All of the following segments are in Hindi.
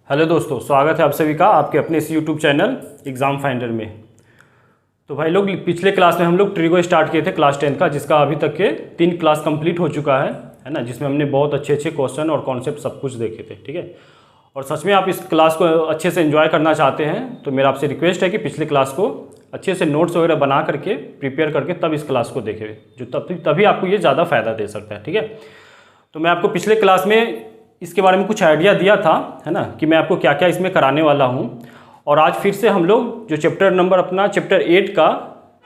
हेलो दोस्तों, स्वागत है आप सभी का आपके अपने इस यूट्यूब चैनल एग्ज़ाम फाइंडर में। तो भाई लोग, पिछले क्लास में हम लोग ट्रिगो स्टार्ट किए थे क्लास 10 का, जिसका अभी तक के 3 क्लास कंप्लीट हो चुका है ना, जिसमें हमने बहुत अच्छे अच्छे क्वेश्चन और कॉन्सेप्ट सब कुछ देखे थे। ठीक है, और सच में आप इस क्लास को अच्छे से एंजॉय करना चाहते हैं तो मेरा आपसे रिक्वेस्ट है कि पिछले क्लास को अच्छे से नोट्स वगैरह बना करके प्रिपेयर करके तब इस क्लास को देखें, जो तभी आपको ये ज़्यादा फ़ायदा दे सकता है। ठीक है, तो मैं आपको पिछले क्लास में इसके बारे में कुछ आइडिया दिया था, है ना, कि मैं आपको क्या क्या इसमें कराने वाला हूँ। और आज फिर से हम लोग जो चैप्टर नंबर अपना चैप्टर 8 का,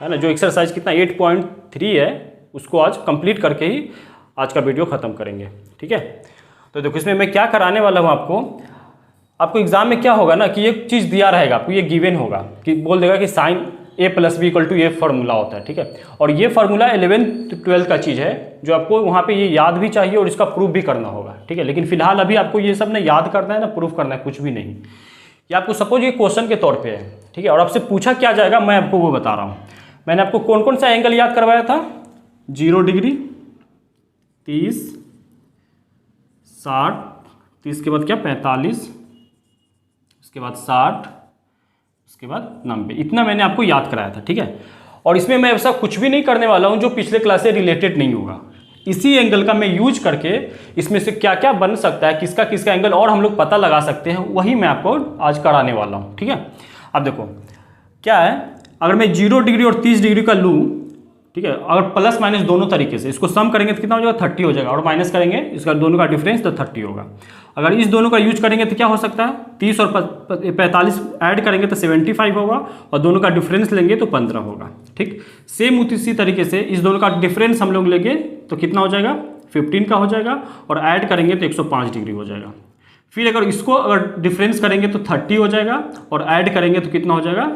है ना, जो एक्सरसाइज कितना 8.3 है, उसको आज कंप्लीट करके ही आज का वीडियो ख़त्म करेंगे। ठीक है, तो देखो इसमें मैं क्या कराने वाला हूँ आपको एग्जाम में क्या होगा ना, कि एक चीज़ दिया रहेगा आपको, ये गिवन होगा कि बोल देगा कि साइन a + b = ये फार्मूला होता है। ठीक है, और ये फार्मूला 11th-12th का चीज़ है जो आपको वहाँ पे ये याद भी चाहिए और इसका प्रूफ भी करना होगा। ठीक है, लेकिन फिलहाल अभी आपको ये सब ना याद करना है ना प्रूफ करना है, कुछ भी नहीं। ये आपको सपोज ये क्वेश्चन के तौर पे है। ठीक है, और आपसे पूछा क्या जाएगा मैं आपको वो बता रहा हूँ। मैंने आपको कौन कौन सा एंगल याद करवाया था? 0 डिग्री, 30, 60, 30 के बाद क्या 45, उसके बाद 60, उसके बाद 90। इतना मैंने आपको याद कराया था। ठीक है, और इसमें मैं ऐसा कुछ भी नहीं करने वाला हूं जो पिछले क्लास से रिलेटेड नहीं होगा। इसी एंगल का मैं यूज करके इसमें से क्या क्या बन सकता है, किसका किसका एंगल और हम लोग पता लगा सकते हैं, वही मैं आपको आज कराने वाला हूं। ठीक है, अब देखो क्या है, अगर मैं 0 डिग्री और 30 डिग्री का लूँ, ठीक है, अगर प्लस माइनस दोनों तरीके से इसको सम करेंगे तो कितना हो जाएगा 30 हो जाएगा, और माइनस करेंगे इसका दोनों का डिफरेंस तो 30 होगा। अगर इस दोनों का यूज करेंगे तो क्या हो सकता है, 30 और 45 ऐड करेंगे तो 75 होगा, और दोनों का डिफरेंस लेंगे तो 15 होगा। ठीक, सेम उसी तरीके से इस दोनों का डिफरेंस हम लोग लेंगे तो कितना हो जाएगा 15 का हो जाएगा, और ऐड करेंगे तो 105 डिग्री हो जाएगा। फिर अगर इसको अगर डिफरेंस करेंगे तो 30 हो जाएगा, और ऐड करेंगे तो कितना हो जाएगा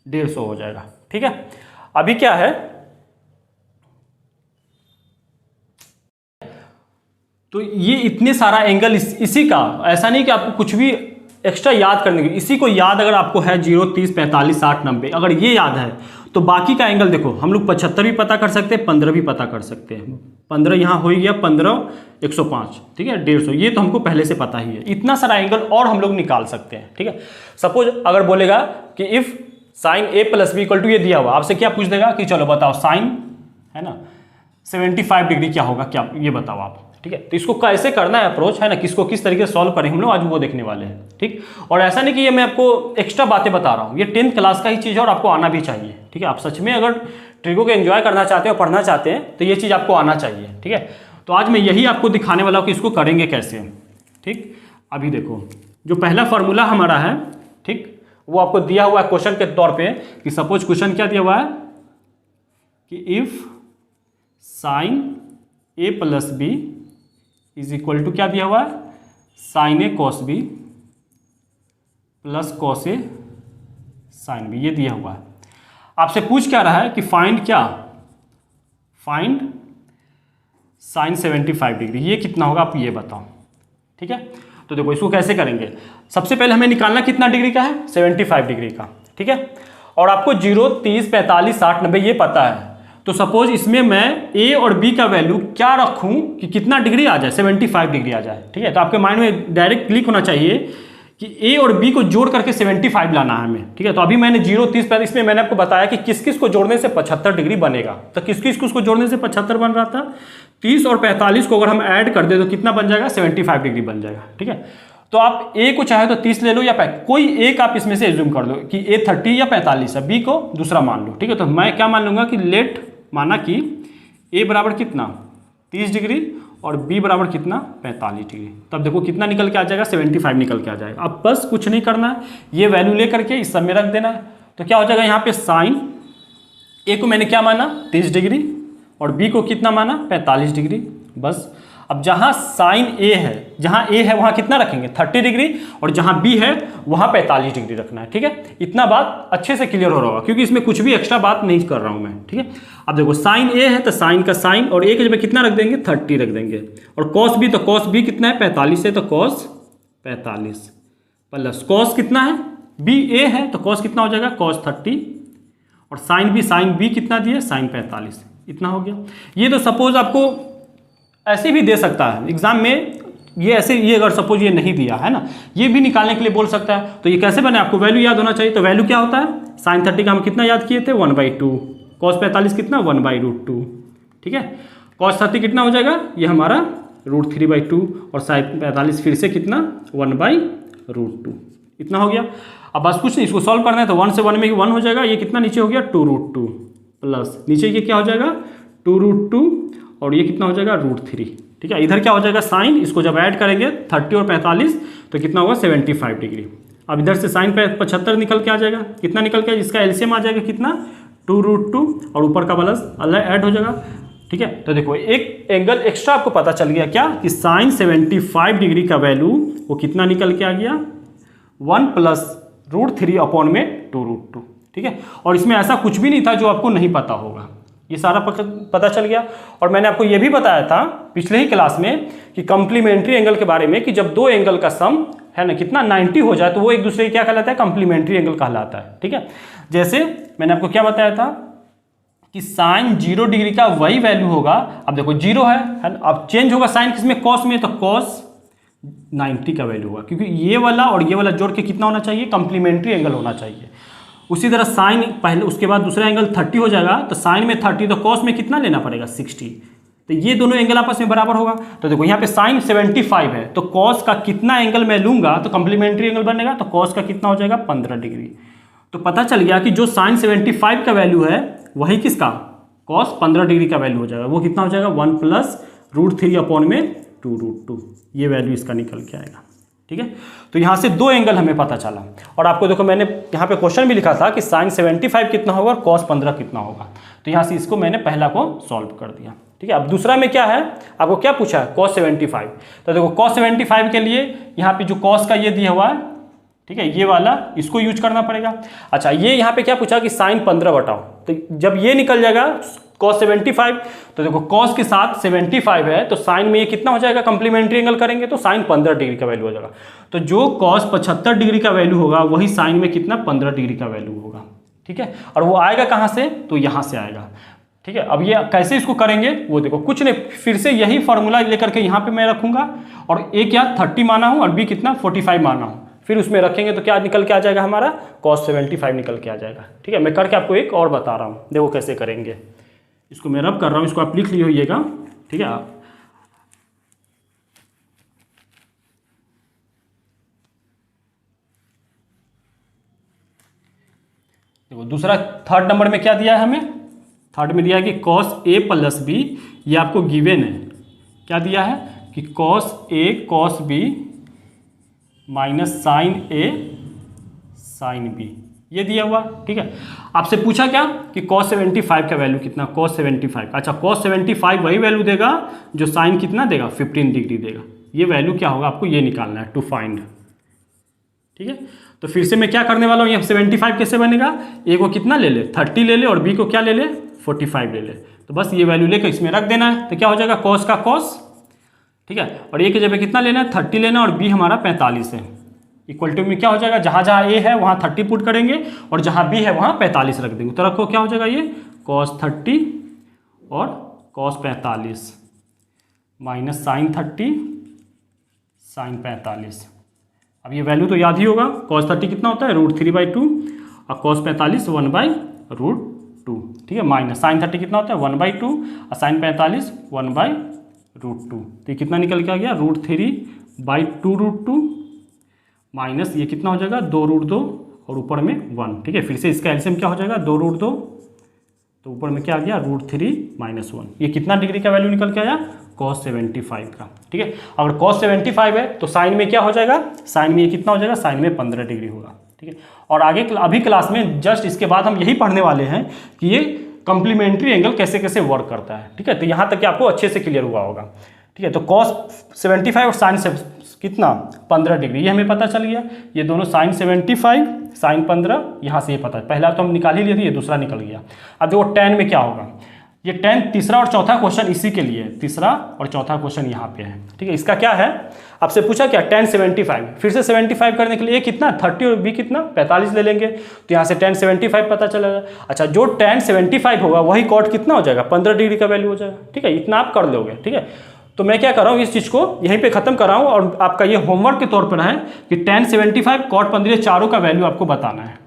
150 हो जाएगा। ठीक है, अभी क्या है, तो ये इतने सारा एंगल इसी का, ऐसा नहीं कि आपको कुछ भी एक्स्ट्रा याद करने की, इसी को याद अगर आपको है 0, 30, 45, 60, 90, अगर ये याद है तो बाकी का एंगल देखो हम लोग 75 भी पता कर सकते हैं, 15 भी पता कर सकते हैं। 15 यहाँ हो गया, 15, 105, ठीक है, 150, ये तो हमको पहले से पता ही है। इतना सारा एंगल और हम लोग निकाल सकते हैं। ठीक है, सपोज अगर बोलेगा कि इफ साइन a + b = ये दिया हुआ, आपसे क्या पूछ देगा कि चलो बताओ साइन, है ना, 75 डिग्री क्या होगा, क्या ये बताओ आप। ठीक है, तो इसको कैसे करना है अप्रोच, है ना, किसको किस तरीके से सॉल्व करें हम लोग आज वो देखने वाले हैं। ठीक, और ऐसा नहीं कि ये मैं आपको एक्स्ट्रा बातें बता रहा हूँ, ये 10th क्लास का ही चीज़ है और आपको आना भी चाहिए। ठीक है, आप सच में अगर ट्रिगो को एंजॉय करना चाहते हैं और पढ़ना चाहते हैं तो ये चीज़ आपको आना चाहिए। ठीक है, तो आज मैं यही आपको दिखाने वाला हूँ कि इसको करेंगे कैसे। ठीक, अभी देखो जो पहला फार्मूला हमारा है, ठीक, वो आपको दिया हुआ है क्वेश्चन के तौर पे, कि सपोज क्वेश्चन क्या दिया हुआ है कि इफ साइन a + b = क्या दिया हुआ है, sign a cos b + cos a sin b, ये दिया हुआ है। आपसे पूछ क्या रहा है कि फाइंड क्या, फाइंड साइन 75 डिग्री, ये कितना होगा आप ये बताओ। ठीक है, तो देखो इसको कैसे करेंगे, सबसे पहले हमें निकालना कितना डिग्री का है, 75 डिग्री का। ठीक है, और आपको 0, 30, 45, 60, 90 ये पता है, तो सपोज इसमें मैं a और b का वैल्यू क्या रखूं कि कितना डिग्री आ जाए, 75 डिग्री आ जाए। ठीक है, तो आपके माइंड में डायरेक्ट क्लिक होना चाहिए कि a और b को जोड़ करके 75 लाना है हमें। ठीक है, तो अभी मैंने 0, 30, 45 इसमें मैंने आपको बताया कि किस किस को जोड़ने से 75 डिग्री बनेगा, तो किस किस को उसको जोड़ने से 75 बन रहा था, 30 और 45 को अगर हम ऐड कर दे तो कितना बन जाएगा 75 डिग्री बन जाएगा। ठीक है, तो आप a को चाहे तो 30 ले लो या कोई एक आप इसमें से एज्यूम कर लो कि a 30 या 45 है, b को दूसरा मान लो। ठीक है, तो मैं क्या मान लूंगा कि लेट माना कि a बराबर कितना 30 डिग्री और b बराबर कितना 45 डिग्री, तब देखो कितना निकल के आ जाएगा 75 निकल के आ जाएगा। अब बस कुछ नहीं करना है, ये वैल्यू ले करके इस सब में रख देना है, तो क्या हो जाएगा यहाँ पे साइन a को मैंने क्या माना 30 डिग्री और b को कितना माना 45 डिग्री। बस अब जहाँ साइन a है, जहाँ a है वहाँ कितना रखेंगे 30 डिग्री, और जहाँ b है वहाँ 45 डिग्री रखना है। ठीक है, इतना बात अच्छे से क्लियर हो रहा होगा क्योंकि इसमें कुछ भी एक्स्ट्रा बात नहीं कर रहा हूँ मैं। ठीक है, अब देखो साइन a है तो साइन का साइन, और a के जगह कितना रख देंगे 30 रख देंगे, और कॉस b, तो कॉस b कितना है 45 है, तो कॉस 45 प्लस कॉस कितना है b a है तो कॉस कितना हो जाएगा कॉस 30, और साइन b कितना दिया साइन 45, इतना हो गया। ये तो सपोज आपको ऐसे भी दे सकता है एग्जाम में ये ऐसे, ये अगर सपोज ये नहीं दिया है ना, ये भी निकालने के लिए बोल सकता है। तो ये कैसे बने, आपको वैल्यू याद होना चाहिए। तो वैल्यू क्या होता है, साइन 30 का हम कितना याद किए थे 1/2, कॉस 45 कितना 1/√2, ठीक है। कॉस 30 कितना हो जाएगा, ये हमारा √3/2 और साइन 45 फिर से कितना 1/√2, इतना हो गया। अब बस कुछ नहीं, इसको सॉल्व करना है तो 1 से 1 में 1 हो जाएगा, ये कितना नीचे हो गया 2√2 प्लस नीचे ये क्या हो जाएगा 2√2 और ये कितना हो जाएगा √3, ठीक है। इधर क्या हो जाएगा साइन, इसको जब ऐड करेंगे 30 और 45 तो कितना होगा 75 डिग्री। अब इधर से साइन 75 निकल के आ जाएगा, कितना निकल के, इसका एलसीएम आ जाएगा कितना 2√2 और ऊपर का प्लस अलग ऐड हो जाएगा, ठीक है। तो देखो एक एंगल एक्स्ट्रा आपको पता चल गया क्या, कि साइन 75 डिग्री का वैल्यू वो कितना निकल के आ गया 1 + √3 में 2√2, ठीक है। और इसमें ऐसा कुछ भी नहीं था जो आपको नहीं पता होगा, ये सारा पता चल गया। और मैंने आपको ये भी बताया था पिछले ही क्लास में कि कॉम्प्लीमेंट्री एंगल के बारे में, कि जब दो एंगल का सम है ना कितना 90 हो जाए तो वो एक दूसरे क्या कहलाता है, कॉम्प्लीमेंट्री एंगल कहलाता है, ठीक है। जैसे मैंने आपको क्या बताया था कि साइन 0 डिग्री का वही वैल्यू होगा, अब देखो 0 है ना, अब चेंज होगा साइन किसमें, कॉस में, तो कॉस 90 का वैल्यू होगा, क्योंकि ये वाला और ये वाला जोड़ के कितना होना चाहिए, कॉम्प्लीमेंट्री एंगल होना चाहिए। उसी तरह साइन पहले, उसके बाद दूसरा एंगल 30 हो जाएगा, तो साइन में 30 तो कॉस में कितना लेना पड़ेगा 60, तो ये दोनों एंगल आपस में बराबर होगा। तो देखो यहाँ पे साइन 75 है, तो कॉस का कितना एंगल मैं लूंगा तो कॉम्प्लीमेंट्री एंगल बनेगा, तो कॉस का कितना हो जाएगा 15 डिग्री। तो पता चल गया कि जो साइन 75 का वैल्यू है वही किसका, कॉस 15 डिग्री का वैल्यू हो जाएगा, वो कितना हो जाएगा 1 + √3 में 2√2, ये वैल्यू इसका निकल के आएगा, ठीक है। तो यहाँ से दो एंगल हमें पता चला। और आपको देखो मैंने यहाँ पे क्वेश्चन भी लिखा था कि साइन 75 कितना होगा और कॉस 15 कितना होगा, तो यहाँ से इसको मैंने पहला को सॉल्व कर दिया, ठीक है। अब दूसरा में क्या है, आपको क्या पूछा है कॉस 75, तो देखो कॉस 75 के लिए यहाँ पे जो कॉस का ये दिया हुआ है, ठीक है, ये वाला इसको यूज करना पड़ेगा। अच्छा ये यहाँ पे क्या पूछा कि साइन 15 बताओ, तो जब ये निकल जाएगा कॉस 75, तो देखो कॉस के साथ 75 है तो साइन में ये कितना हो जाएगा, कॉम्प्लीमेंट्री एंगल करेंगे तो साइन 15 डिग्री का वैल्यू हो जाएगा। तो जो कॉस 75 डिग्री का वैल्यू होगा वही साइन में कितना 15 डिग्री का वैल्यू होगा, ठीक है। और वो आएगा कहाँ से, तो यहाँ से आएगा, ठीक है। अब ये कैसे इसको करेंगे वो देखो, कुछ नहीं, फिर से यही फॉर्मूला लेकर के यहाँ पे मैं रखूंगा और ए क्या 30 माना हूँ और बी कितना 45 माना हूँ, फिर उसमें रखेंगे तो क्या निकल के आ जाएगा हमारा कॉस 75 निकल के आ जाएगा, ठीक है। मैं करके आपको एक और बता रहा हूँ, देखो कैसे करेंगे। इसको मैं रब कर रहा हूँ, इसको आप लिख लिए होइएगा, ठीक है। देखो दूसरा थर्ड नंबर में क्या दिया है हमें, थर्ड में दिया है कि cos a + b, ये आपको गिवन है, क्या दिया है कि cos a cos b - sin a sin b, ये दिया हुआ, ठीक है। आपसे पूछा क्या कि cos 75 का वैल्यू कितना, cos 75, अच्छा cos 75 वही वैल्यू देगा जो साइन कितना देगा 15 डिग्री देगा, ये वैल्यू क्या होगा आपको ये निकालना है टू फाइंड, ठीक है। तो फिर से मैं क्या करने वाला हूँ, ये 75 कैसे बनेगा, ए को कितना ले ले 30 ले ले और बी को क्या ले ले 45 ले ले, तो बस ये वैल्यू लेकर इसमें रख देना है, तो क्या हो जाएगा कॉस का कॉस, ठीक है। और ए के जगह कितना लेना है 30 लेना और बी हमारा 45 है, इक्वल टू में क्या हो जाएगा, जहाँ जहाँ ए है वहाँ 30 पुट करेंगे और जहाँ बी है वहाँ 45 रख देंगे, तो रखो क्या हो जाएगा ये cos 30 और cos 45 माइनस sin 30 sin 45। अब ये वैल्यू तो याद ही होगा, cos 30 कितना होता है √3/2 और cos 45 1/√2, ठीक है, माइनस sin 30 कितना होता है 1/2 और sin 45 1/√2, तो ये कितना निकल के आ गया √3/2√2 माइनस ये कितना हो जाएगा 2√2 और ऊपर में 1, ठीक है। फिर से इसका एलसीएम क्या हो जाएगा 2√2, तो ऊपर में क्या आ गया √3 - 1, ये कितना डिग्री का वैल्यू निकल के आया cos 75 का, ठीक है। अगर cos 75 है तो साइन में क्या हो जाएगा, साइन में ये कितना हो जाएगा, साइन में 15 डिग्री होगा, ठीक है। और आगे अभी क्लास में जस्ट इसके बाद हम यही पढ़ने वाले हैं कि ये कॉम्प्लीमेंट्री एंगल कैसे कैसे वर्क करता है, ठीक है। तो यहाँ तक आपको अच्छे से क्लियर हुआ होगा, ठीक है। तो cos 75 और साइन से कितना 15 डिग्री, ये हमें पता चल गया, ये दोनों साइन 75 साइन 15, यहाँ से ये पता है, पहला तो हम निकाल ही लिए थे, ये दूसरा निकल गया। अब देखो tan में क्या होगा, ये tan तीसरा और चौथा क्वेश्चन इसी के लिए, तीसरा और चौथा क्वेश्चन यहाँ पे है, ठीक है। इसका क्या है, आपसे पूछा क्या tan 75, फिर से 75 करने के लिए कितना 30 और b कितना 45 ले लेंगे, तो यहाँ से tan 75 पता चलेगा। अच्छा जो tan 75 होगा वही cot कितना हो जाएगा 15 डिग्री का वैल्यू हो जाएगा, ठीक है, इतना आप कर लोगे, ठीक है। तो मैं क्या कर रहा हूँ, इस चीज़ को यहीं पे ख़त्म कर रहा हूँ और आपका ये होमवर्क के तौर पर है कि tan 75 cot 15 चारों का वैल्यू आपको बताना है।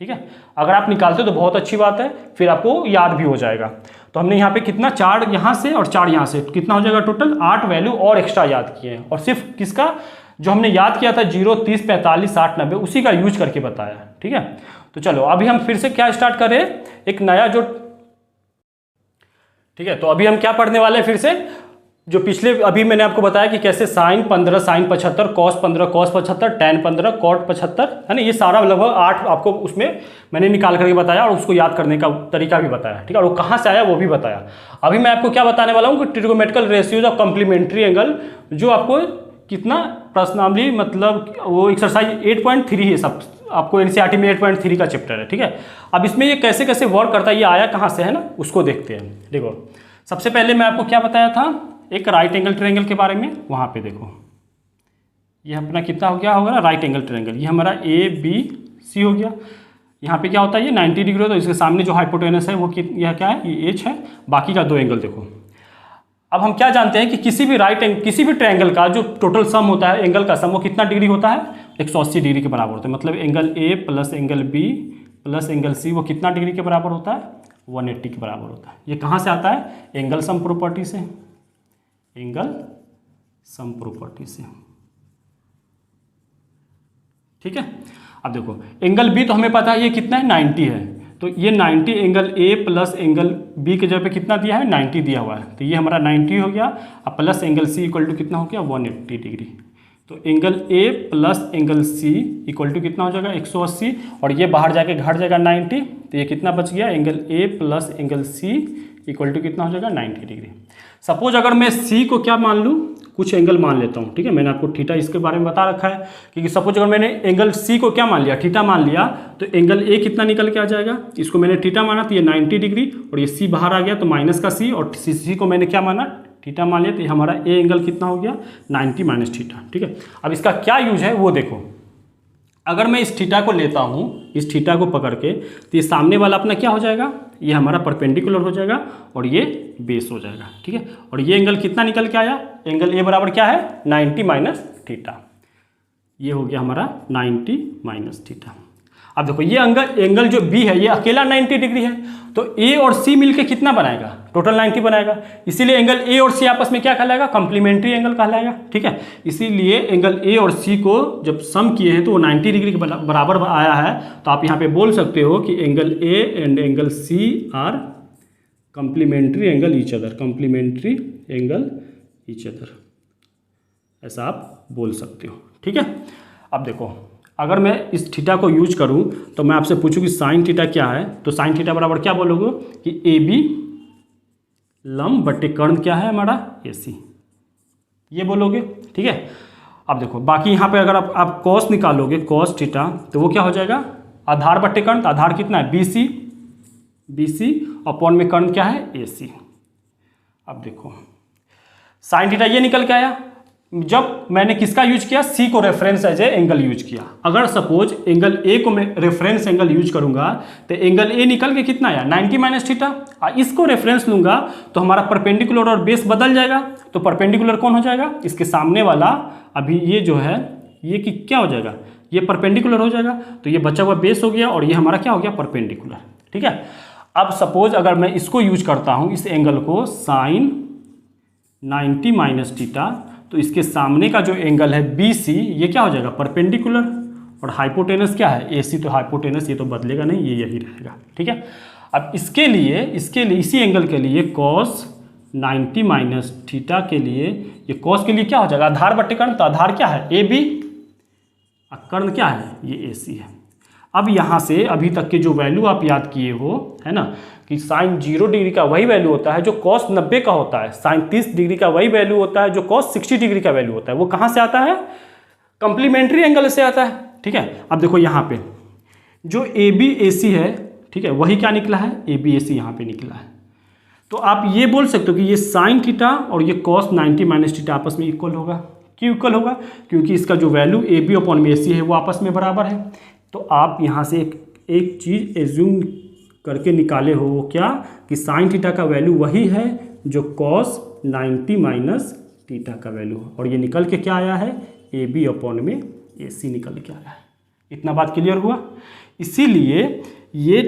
ठीक है, अगर आप निकालते हो तो बहुत अच्छी बात है, फिर आपको याद भी हो जाएगा। तो हमने यहाँ पे कितना 4 यहाँ से और 4 यहाँ से कितना हो जाएगा, टोटल 8 वैल्यू और एक्स्ट्रा याद किए हैं, और सिर्फ किसका, जो हमने याद किया था 0, 30, 45, 60, 90 उसी का यूज करके बताया। ठीक है, तो चलो अभी हम फिर से क्या स्टार्ट करें, एक नया जो, ठीक है, तो अभी हम क्या पढ़ने वाले हैं फिर से, जो पिछले अभी मैंने आपको बताया कि कैसे sin 15 sin 75 cos 15 cos 75 tan 15 cot 75 है ना, ये सारा लगभग 8 आपको उसमें मैंने निकाल करके बताया और उसको याद करने का तरीका भी बताया। ठीक है, और वो कहाँ से आया वो भी बताया। अभी मैं आपको क्या बताने वाला हूँ कि trigonometrical ratios of complementary angle, जो आपको कितना प्रश्नावली, मतलब वो एक्सरसाइज 8.3 है, सब आपको एनसीईआरटी में 8.3 का चैप्टर है। ठीक है, अब इसमें ये कैसे कैसे वर्क करता है, ये आया कहाँ से है ना, उसको देखते हैं। देखो सबसे पहले मैं आपको क्या बताया था, एक राइट एंगल ट्रायंगल के बारे में। वहाँ पे देखो ये अपना कितना हो गया होगा ना, राइट एंगल ट्रायंगल, ये हमारा ABC हो गया। यहाँ पे क्या होता है, ये 90 डिग्री होता है, इसके सामने जो हाइपोटेनस है वो यह क्या है, ये H है, बाकी का 2 एंगल देखो। अब हम क्या जानते हैं कि किसी भी किसी भी ट्रायंगल का जो टोटल सम होता है, एंगल का सम, वो कितना डिग्री होता है, 180 डिग्री के बराबर होता है। मतलब angle A plus angle B plus angle C वो कितना डिग्री के बराबर होता है, 180 के बराबर होता है। ये कहाँ से आता है, एंगल सम प्रॉपर्टी से, एंगल सम प्रॉपर्टी से। ठीक है, अब देखो एंगल B तो हमें पता है ये कितना है, 90 है, तो ये 90 angle A plus angle B के जगह पे कितना दिया है, 90 दिया हुआ है, तो ये हमारा 90 हो गया। अब plus angle C equal to कितना हो गया, 180 डिग्री। तो angle A plus angle C equal to कितना हो जाएगा, 180, और ये बाहर जाके घट जाएगा 90, तो ये कितना बच गया, angle A plus angle C equal to कितना हो जाएगा, 90 डिग्री। सपोज अगर मैं C को क्या मान लूँ, कुछ एंगल मान लेता हूँ। ठीक है, मैंने आपको थीटा इसके बारे में बता रखा है, क्योंकि सपोज अगर मैंने एंगल C को क्या मान लिया, थीटा मान लिया, तो एंगल A कितना निकल के आ जाएगा, इसको मैंने थीटा माना तो ये 90 डिग्री, और ये C बाहर आ गया तो माइनस का C, और C को मैंने क्या माना, थीटा मान लिया, तो ये हमारा A एंगल कितना हो गया, 90 माइनस थीटा। ठीक है, अब इसका क्या यूज है वो देखो। अगर मैं इस थीटा को लेता हूँ, इस थीटा को पकड़ के, तो ये सामने वाला अपना क्या हो जाएगा, ये हमारा परपेंडिकुलर हो जाएगा और ये बेस हो जाएगा। ठीक है, और ये एंगल कितना निकल के आया, एंगल A बराबर क्या है, 90 माइनस थीटा। ये हो गया हमारा 90 माइनस थीटा। अब देखो ये एंगल जो B है ये अकेला 90 डिग्री है, तो A और C मिलके कितना बनाएगा, टोटल 90 बनाएगा। इसीलिए एंगल A और C आपस में क्या कहलाएगा, कम्प्लीमेंट्री एंगल कहलाएगा। ठीक है, इसीलिए एंगल A और C को जब सम किए हैं तो वो 90 डिग्री के बराबर आया है, तो आप यहाँ पे बोल सकते हो कि angle A and angle C are complementary angle each other, complementary angle each other, ऐसा आप बोल सकते हो। ठीक है, अब देखो अगर मैं इस थीटा को यूज करूं तो मैं आपसे पूछूं कि साइन थीटा क्या है, तो साइन थीटा बराबर क्या बोलोगे कि AB लंब बटे कर्ण क्या है हमारा, AC, ये बोलोगे। ठीक है, अब देखो बाकी यहाँ पे अगर आप कॉस निकालोगे, कॉस थीटा, तो वो क्या हो जाएगा, आधार बटे कर्ण, तो आधार कितना है, BC अपॉन में कर्ण क्या है, AC। अब देखो साइन थीटा ये निकल के आया, जब मैंने किसका यूज किया, C को reference as a angle use किया। अगर सपोज एंगल A को मैं रेफरेंस एंगल यूज करूंगा तो एंगल A निकल के कितना आया, 90 माइनस थीटा, और इसको रेफरेंस लूंगा तो हमारा परपेंडिकुलर और बेस बदल जाएगा। तो परपेंडिकुलर कौन हो जाएगा, इसके सामने वाला, अभी ये जो है ये कि क्या हो जाएगा, ये परपेंडिकुलर हो जाएगा, तो ये बचा हुआ बेस हो गया और ये हमारा क्या हो गया, परपेंडिकुलर। ठीक है, अब सपोज अगर मैं इसको यूज करता हूँ, इस एंगल को, साइन 90 माइनस थीटा, तो इसके सामने का जो एंगल है BC ये क्या हो जाएगा, परपेंडिकुलर, और हाइपोटेनस क्या है, AC, तो हाइपोटेनस ये तो बदलेगा नहीं, ये यही रहेगा। ठीक है, अब इसके लिए इसी एंगल के लिए cos 90 माइनस थीटा के लिए, ये cos के लिए क्या हो जाएगा, आधार बटे कर्ण, तो आधार क्या है, AB, कर्ण क्या है, ये AC है। अब यहाँ से अभी तक के जो वैल्यू आप याद किए हो, है ना, कि साइन 0 डिग्री का वही वैल्यू होता है जो कॉस 90 का होता है, साइन 30 डिग्री का वही वैल्यू होता है जो कॉस 60 डिग्री का वैल्यू होता है। वो कहाँ से आता है, कम्प्लीमेंट्री एंगल से आता है। ठीक है, अब देखो यहाँ पे जो ABAC है, ठीक है, वही क्या निकला है, ABAC यहाँ पे निकला है। तो आप ये बोल सकते हो कि ये साइन थीटा और ये कॉस 90 माइनस थीटा आपस में इक्वल होगा। क्यों इक्वल होगा, क्योंकि इसका जो वैल्यू AB अपॉन में AC है वो आपस में बराबर है। तो आप यहाँ से एक चीज़ एज्यूम करके निकाले हो, वो क्या, कि साइन थीटा का वैल्यू वही है जो कॉस 90 माइनस थीटा का वैल्यू, और ये निकल के क्या आया है, ए बी अपॉन में ए सी निकल के आया है। इतना बात क्लियर हुआ। इसीलिए ये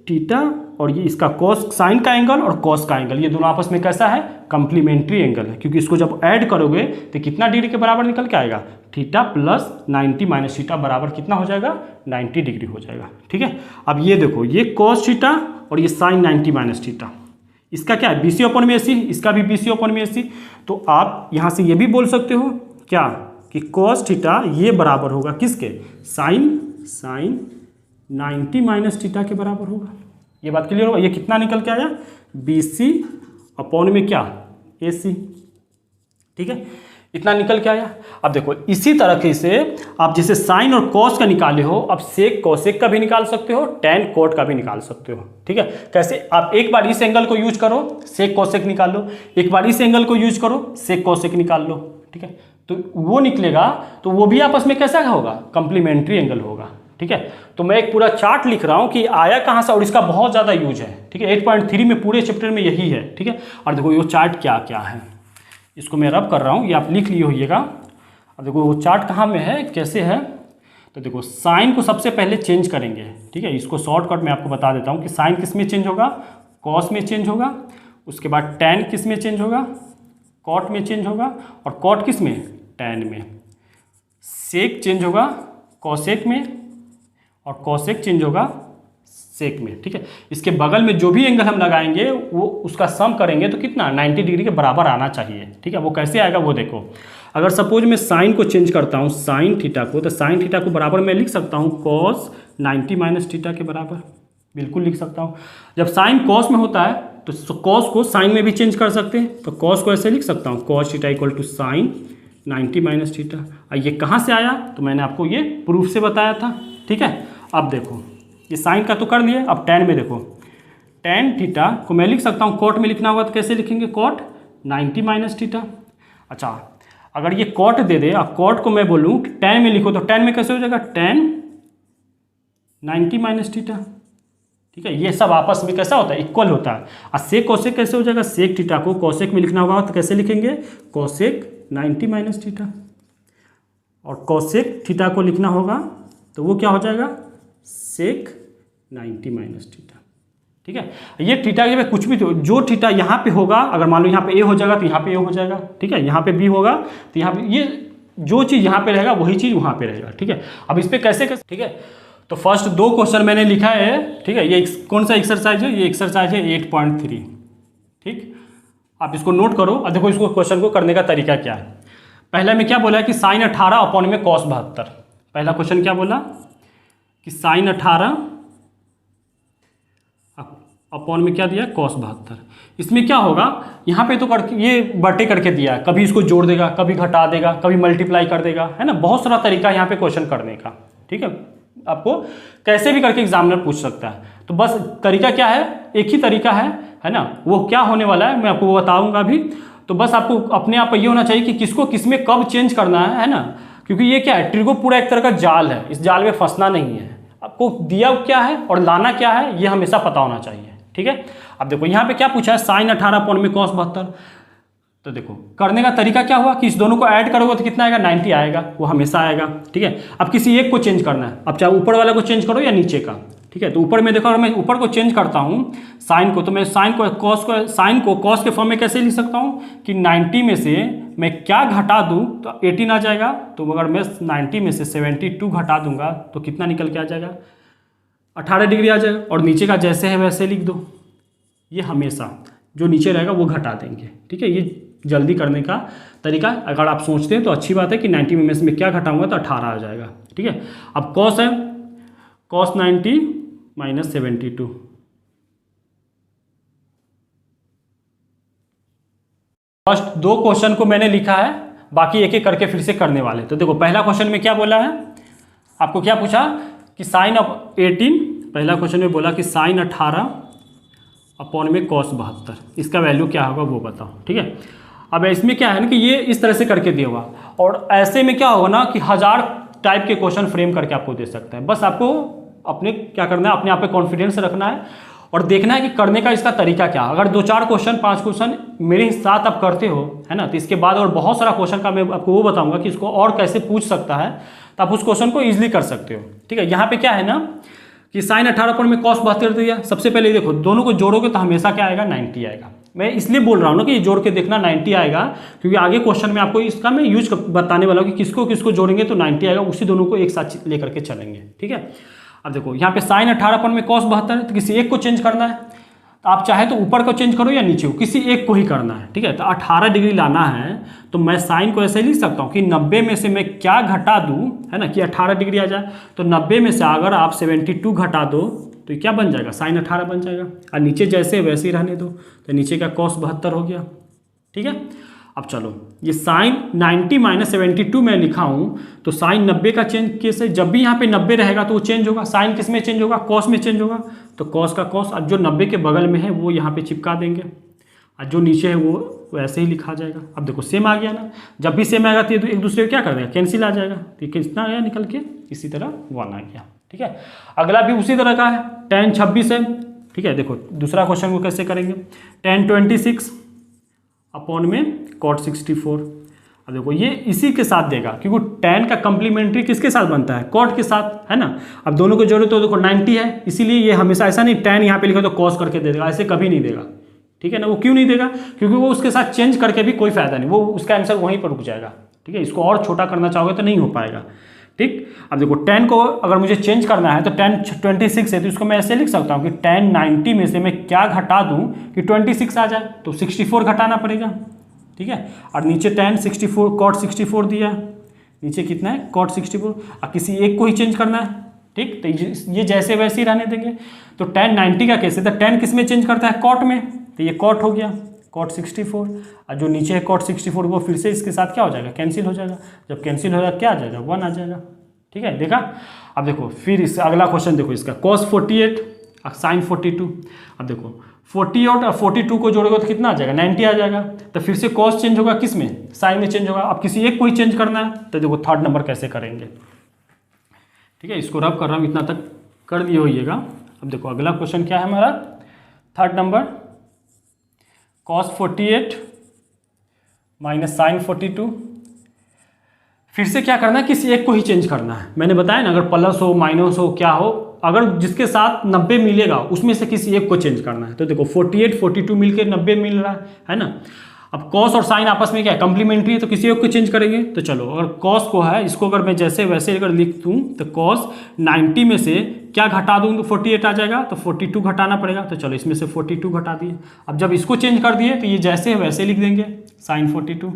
थीटा और ये इसका कॉस साइन का एंगल और कॉस का एंगल, ये दोनों आपस में कैसा है, कंप्लीमेंट्री एंगल है, क्योंकि इसको जब ऐड करोगे तो कितना डिग्री के बराबर निकल के आएगा, थीटा प्लस 90 माइनस थीटा बराबर कितना हो जाएगा, 90 डिग्री हो जाएगा। ठीक है, अब ये देखो, ये कॉस थीटा और ये साइन 90 माइनस थीटा, इसका क्या है, BC अपॉन में AC, इसका भी BC अपॉन में AC। तो आप यहाँ से ये भी बोल सकते हो क्या कि कॉस थीटा ये बराबर होगा किसके, साइन 90 माइनस थीटा के बराबर होगा। ये बात क्लियर होगा। ये कितना निकल के आया, BC अपॉन में क्या, AC। ठीक है, इतना निकल के आया। अब देखो इसी तरीके से आप जैसे साइन और कॉस का निकाले हो, अब सेक कॉसेक का भी निकाल सकते हो, टैन कोट का भी निकाल सकते हो। ठीक है, कैसे, आप एक बार इस एंगल को यूज करो, सेक कॉसेक निकाल लो, एक बार इस एंगल को यूज करो, सेक कॉसेक निकाल लो। ठीक है, तो वो निकलेगा, तो वो भी आपस में कैसा होगा, कंप्लीमेंट्री एंगल होगा। ठीक है, तो मैं एक पूरा चार्ट लिख रहा हूँ कि आया कहाँ से, और इसका बहुत ज़्यादा यूज है। ठीक है, 8.3 में पूरे चैप्टर में यही है। ठीक है, और देखो ये चार्ट क्या क्या है, इसको मैं रब कर रहा हूँ, ये आप लिख लिए होइएगा। अब देखो वो चार्ट कहाँ में है, कैसे है, तो देखो साइन को सबसे पहले चेंज करेंगे। ठीक है, इसको शॉर्टकट में आपको बता देता हूँ कि साइन किस में चेंज होगा, कॉस में चेंज होगा, उसके बाद टैन किस में चेंज होगा, कॉट में चेंज होगा, और कॉट किस में, टैन में। सेक चेंज होगा कॉसेक में, और कॉसेक चेंज होगा सेक में। ठीक है, इसके बगल में जो भी एंगल हम लगाएंगे वो उसका सम करेंगे तो कितना, 90 डिग्री के बराबर आना चाहिए। ठीक है, वो कैसे आएगा वो देखो, अगर सपोज मैं साइन को चेंज करता हूँ साइन थीटा को, तो साइन थीटा को बराबर मैं लिख सकता हूँ कॉस 90 माइनस थीटा के बराबर, बिल्कुल लिख सकता हूँ। जब साइन कॉस में होता है तो कॉस को साइन में भी चेंज कर सकते हैं, तो कॉस को ऐसे लिख सकता हूँ, cos theta equal to sine 90 minus theta. ये कहाँ से आया, तो मैंने आपको ये प्रूफ से बताया था। ठीक है, अब देखो ये साइन का तो कर लिए, अब टैन में देखो, टैन थीटा को मैं लिख सकता हूँ, कॉट में लिखना होगा तो कैसे लिखेंगे, कॉट 90 माइनस थीटा। अच्छा, अगर ये कॉट दे दे, अब कॉट को मैं बोलूँ कि टैन में लिखो, तो टैन में कैसे हो जाएगा, टैन 90 माइनस थीटा। ठीक है, ये सब आपस में कैसा होता है, इक्वल होता है। और सेक कॉसेक कैसे हो जाएगा, सेक थीटा को कॉसेक में लिखना होगा तो कैसे लिखेंगे, कॉसेक 90 माइनस थीटा, और कॉसेक थीटा को लिखना होगा तो वो क्या हो जाएगा, सेक 90 माइनस थीटा। ठीक है, ये थीटा के कुछ भी तो जो थीटा यहाँ पे होगा, अगर मान लो यहाँ पे ए हो जाएगा तो यहाँ पे ए हो जाएगा। ठीक है, यहाँ पे बी होगा तो यहाँ पे, ये जो चीज़ यहाँ पे रहेगा वही चीज़ वहाँ पे रहेगा। ठीक है, अब इस पर कैसे, ठीक है, तो फर्स्ट 2 क्वेश्चन मैंने लिखा है। ठीक है, ये कौन सा एक्सरसाइज है, ये एक्सरसाइज है 8.3। ठीक, आप इसको नोट करो। और देखो इसको क्वेश्चन को करने का तरीका क्या है। पहले में क्या बोला है कि साइन 18 अपॉन में कॉस 72। पहला क्वेश्चन क्या बोला कि साइन 18 अपॉन में क्या दिया, कॉस 72। इसमें क्या होगा, यहाँ पे तो करके ये बटे करके दिया है, कभी इसको जोड़ देगा, कभी घटा देगा, कभी मल्टीप्लाई कर देगा, है ना, बहुत सारा तरीका यहाँ पे क्वेश्चन करने का। ठीक है, आपको कैसे भी करके एग्जामिनर पूछ सकता है। तो बस तरीका क्या है, एक ही तरीका है ना, वो क्या होने वाला है मैं आपको वो बताऊँगा अभी। तो बस आपको अपने आप ये होना चाहिए कि किसको किस में कब चेंज करना है ना, क्योंकि ये क्या है, ट्रिगो पूरा एक तरह का जाल है, इस जाल में फंसना नहीं है। आपको दिया क्या है और लाना क्या है ये हमेशा पता होना चाहिए। ठीक है, अब देखो यहाँ पे क्या पूछा है, साइन 18 अपॉन में कॉस 72। तो देखो करने का तरीका क्या हुआ कि इस दोनों को ऐड करोगे तो कितना आएगा, 90 आएगा, वो हमेशा आएगा। ठीक है, अब किसी एक को चेंज करना है, अब चाहे ऊपर वाला को चेंज करो या नीचे का। ठीक है, तो ऊपर में देखो, अगर मैं ऊपर को चेंज करता हूँ साइन को, तो मैं साइन को कॉस के फॉर्म में कैसे लिख सकता हूँ कि 90 में से मैं क्या घटा दूँ तो 18 आ जाएगा। तो अगर मैं 90 में से 72 घटा दूंगा तो कितना निकल के आ जाएगा, 18 डिग्री आ जाएगा। और नीचे का जैसे है वैसे लिख दो, ये हमेशा जो नीचे रहेगा वो घटा देंगे। ठीक है, ये जल्दी करने का तरीका अगर आप सोचते हैं तो अच्छी बात है कि 90 में से मैं क्या घटाऊंगा तो 18 आ जाएगा। ठीक है, अब कॉस है, कॉस 90 माइनस 72। फर्स्ट 2 क्वेश्चन को मैंने लिखा है, बाकी एक एक करके फिर से करने वाले। तो देखो पहला क्वेश्चन में क्या बोला है, आपको क्या पूछा कि साइन 18, पहला क्वेश्चन में बोला कि साइन 18 अपॉन में कॉस 72, इसका वैल्यू क्या होगा वो बताओ। ठीक है, अब इसमें क्या है ना कि ये इस तरह से करके दिया होगा, और ऐसे में क्या होगा ना कि 1000 टाइप के क्वेश्चन फ्रेम करके आपको दे सकते हैं। बस आपको अपने क्या करना है, अपने आप पे कॉन्फिडेंस रखना है और देखना है कि करने का इसका तरीका क्या। अगर 2-4 क्वेश्चन 5 क्वेश्चन मेरे साथ आप करते हो, है ना, तो इसके बाद और बहुत सारा क्वेश्चन का मैं आपको वो बताऊंगा कि इसको और कैसे पूछ सकता है, तो आप उस क्वेश्चन को ईजिली कर सकते हो। ठीक है, यहाँ पे क्या है ना कि साइन 18 पर में कॉस 72 दिया। सबसे पहले देखो दोनों को जोड़ोगे तो हमेशा क्या आएगा, 90 आएगा। मैं इसलिए बोल रहा हूँ ना कि ये जोड़ के देखना 90 आएगा, क्योंकि आगे क्वेश्चन में आपको इसका मैं यूज बताने वाला हूँ कि किसको किसको जोड़ेंगे तो 90 आएगा, उसी दोनों को एक साथ लेकर के चलेंगे। ठीक है, अब देखो यहाँ पे साइन 18 पर में कॉस 72 है, तो किसी एक को चेंज करना है, तो आप चाहे तो ऊपर को चेंज करो या नीचे को, किसी एक को ही करना है। ठीक है, तो 18 डिग्री लाना है, तो मैं साइन को ऐसे लिख सकता हूँ कि 90 में से मैं क्या घटा दूँ, है ना, कि 18 डिग्री आ जाए। तो 90 में से अगर आप 72 घटा दो तो क्या बन जाएगा, साइन 18 बन जाएगा। और नीचे जैसे वैसे ही रहने दो, तो नीचे का कॉस 72 हो गया। ठीक है, अब चलो ये साइन 90 माइनस 72 मैं लिखा हूँ, तो साइन 90 का चेंज कैसे, जब भी यहाँ पे 90 रहेगा तो वो चेंज होगा। साइन किस में चेंज होगा, कॉस में चेंज होगा, तो कॉस का कॉस, अब जो 90 के बगल में है वो यहाँ पे चिपका देंगे, और जो नीचे है वो वैसे ही लिखा जाएगा। अब देखो सेम आ गया ना, जब भी सेम आएगा तो एक दूसरे को क्या कर देगा, कैंसिल आ जाएगा। तो कितना आया निकल के, इसी तरह 1 आ गया। ठीक है, अगला भी उसी तरह का है, tan 26 है। ठीक है, देखो दूसरा क्वेश्चन को कैसे करेंगे, tan 26 अपॉन में cot 64। अब देखो ये इसी के साथ देगा, क्योंकि tan का कम्प्लीमेंट्री किसके साथ बनता है, cot के साथ, है ना। अब दोनों को जोड़े तो देखो 90 है, इसीलिए ये हमेशा ऐसा नहीं tan यहाँ पे लिखा तो cos करके दे देगा, ऐसे कभी नहीं देगा। ठीक है ना, वो क्यों नहीं देगा, क्योंकि वो उसके साथ चेंज करके भी कोई फायदा नहीं, वो उसका आंसर वहीं पर रुक जाएगा। ठीक है, इसको और छोटा करना चाहोगे तो नहीं हो पाएगा। ठीक, अब देखो tan को अगर मुझे चेंज करना है तो tan 26 है, तो इसको मैं ऐसे लिख सकता हूँ कि tan 90 में से मैं क्या घटा दूँ कि 26 आ जाए, तो 64 घटाना पड़ेगा। ठीक है, और नीचे tan 64 cot 64 दिया, नीचे कितना है cot 64, और किसी एक को ही चेंज करना है। ठीक, तो ये जैसे वैसे ही रहने देंगे। तो tan 90 का कैसे, तो tan किस में चेंज करता है, cot में, तो ये cot हो गया cot 64, और जो नीचे है cot 64 वो फिर से इसके साथ क्या हो जाएगा, कैंसिल हो जाएगा। जब कैंसिल हो जाएगा क्या आ जाएगा, 1 आ जाएगा। ठीक है, देखा। अब देखो फिर इस अगला क्वेश्चन देखो, इसका cos 48 और sin 42। अब देखो 48 और 42 को जोड़ोगे तो कितना आ जाएगा, 90 आ जाएगा। तो फिर से cos चेंज होगा किस में, साइन में चेंज होगा। अब किसी एक को ही चेंज करना है, तो देखो थर्ड नंबर कैसे करेंगे। ठीक है, इसको रब कर रहा हूँ, इतना तक कर दिए होइएगा। अब देखो अगला क्वेश्चन क्या है हमारा, third number, cos 48 minus sine 42। फिर से क्या करना है, किसी एक को ही चेंज करना है। मैंने बताया ना, अगर प्लस हो माइनस हो क्या हो, अगर जिसके साथ 90 मिलेगा उसमें से किसी एक को चेंज करना है। तो देखो 48 42 मिलकर 90 मिल रहा है ना। अब कॉस और साइन आपस में क्या है, कम्प्लीमेंट्री है, तो किसी एक को चेंज करेंगे। तो चलो अगर कॉस को है, इसको अगर मैं जैसे वैसे अगर लिख दूँ तो कॉस 90 में से क्या घटा दूँ तो 48 आ जाएगा, तो 42 घटाना पड़ेगा। तो चलो इसमें से 42 घटा दिए। अब जब इसको चेंज कर दिए तो ये जैसे वैसे लिख देंगे, साइन 42।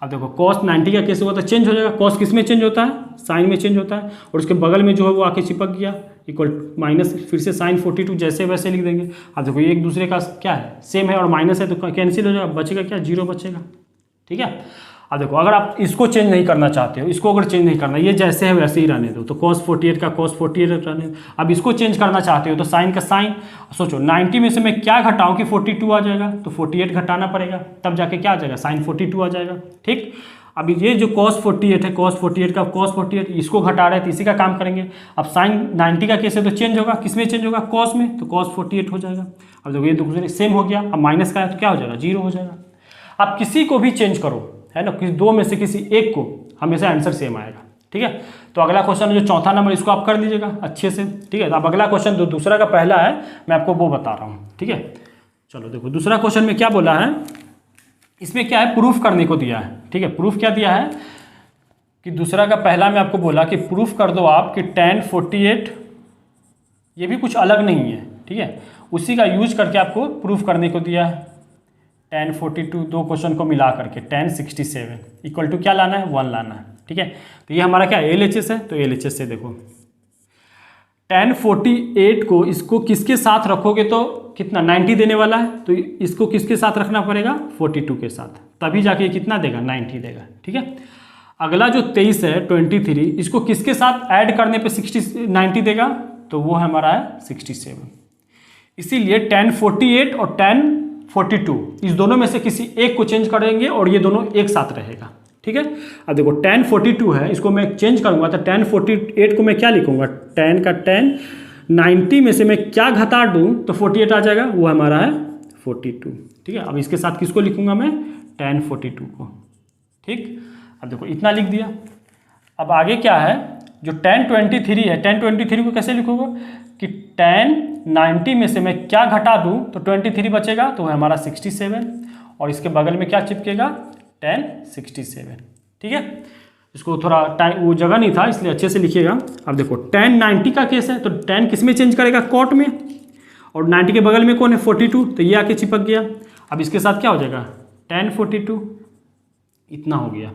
अब देखो cos 90 का कैसे होता है, चेंज हो जाएगा। cos किस में चेंज होता है, साइन में चेंज होता है, और उसके बगल में जो है वो आके चिपक गया, इक्वल माइनस, फिर से साइन 42 जैसे वैसे लिख देंगे। अब देखो ये एक दूसरे का क्या है, सेम है और माइनस है, तो कैंसिल हो जाएगा, बचेगा क्या, 0 बचेगा। ठीक है, अब देखो अगर आप इसको चेंज नहीं करना चाहते हो, इसको अगर चेंज नहीं करना, ये जैसे है वैसे ही रहने दो, तो cos 48 का cos 48 रहने दो। अब इसको चेंज करना चाहते हो तो साइन का साइन, सोचो 90 में से मैं क्या घटाऊं कि 42 आ जाएगा, तो 48 घटाना पड़ेगा, तब जाके क्या आ जाएगा, साइन 42 आ जाएगा। ठीक, अब ये जो cos 48 है, cos 48 का cos 48, इसको घटा रहे हैं तो इसी का काम करेंगे। अब साइन 90 का केस है तो चेंज होगा, किस में चेंज होगा, cos में, तो cos 48 हो जाएगा। अब देखो ये दूसरे सेम हो गया, अब माइनस का है तो क्या हो जाएगा, 0 हो जाएगा। अब किसी को भी चेंज करो, है ना, किसी दो में से किसी एक को, हमेशा आंसर सेम आएगा। ठीक है, तो अगला क्वेश्चन है जो चौथा नंबर, इसको आप कर लीजिएगा अच्छे से। ठीक है, तो अब अगला क्वेश्चन जो दूसरा का पहला है मैं आपको वो बता रहा हूँ। ठीक है, चलो देखो दूसरा क्वेश्चन में क्या बोला है, इसमें क्या है, प्रूफ करने को दिया है। ठीक है, प्रूफ क्या दिया है कि दूसरा का पहला में आपको बोला कि प्रूफ कर दो आप कि tan 48, ये भी कुछ अलग नहीं है। ठीक है, उसी का यूज करके आपको प्रूफ करने को दिया है। tan 42 दो क्वेश्चन को मिला करके tan 67 इक्वल टू क्या लाना है, 1 लाना है। ठीक है, तो ये हमारा क्या LHS है, तो LHS से देखो tan 48 को इसको किसके साथ रखोगे तो कितना 90 देने वाला है, तो इसको किसके साथ रखना पड़ेगा, 42 के साथ, तभी जाके कितना देगा, 90 देगा। ठीक है, अगला जो 23 है 23, इसको किसके साथ ऐड करने पे 90 देगा, तो वो हमारा है 67। इसीलिए tan 48 और tan 42 इस दोनों में से किसी एक को चेंज करेंगे और ये दोनों एक साथ रहेगा। ठीक है, अब देखो tan 42 है, इसको मैं चेंज करूंगा तो tan 48 को मैं क्या लिखूंगा, tan का tan 90 में से मैं क्या घटा दूँ तो 48 आ जाएगा, वो हमारा है 42। ठीक है, अब इसके साथ किसको लिखूंगा मैं, tan 42 को। ठीक, अब देखो इतना लिख दिया। अब आगे क्या है, जो tan 23 है, tan 23 को कैसे लिखूंगा कि tan 90 में से मैं क्या घटा दूँ तो 23 बचेगा, तो है हमारा 67, और इसके बगल में क्या चिपकेगा, tan 67। ठीक है, इसको थोड़ा टाइम, वो जगह नहीं था इसलिए अच्छे से लिखिएगा। अब देखो tan 90 का केस है, तो tan किस में चेंज करेगा, cot में, और 90 के बगल में कौन है 42, तो ये आके चिपक गया। अब इसके साथ क्या हो जाएगा, tan 42, इतना हो गया।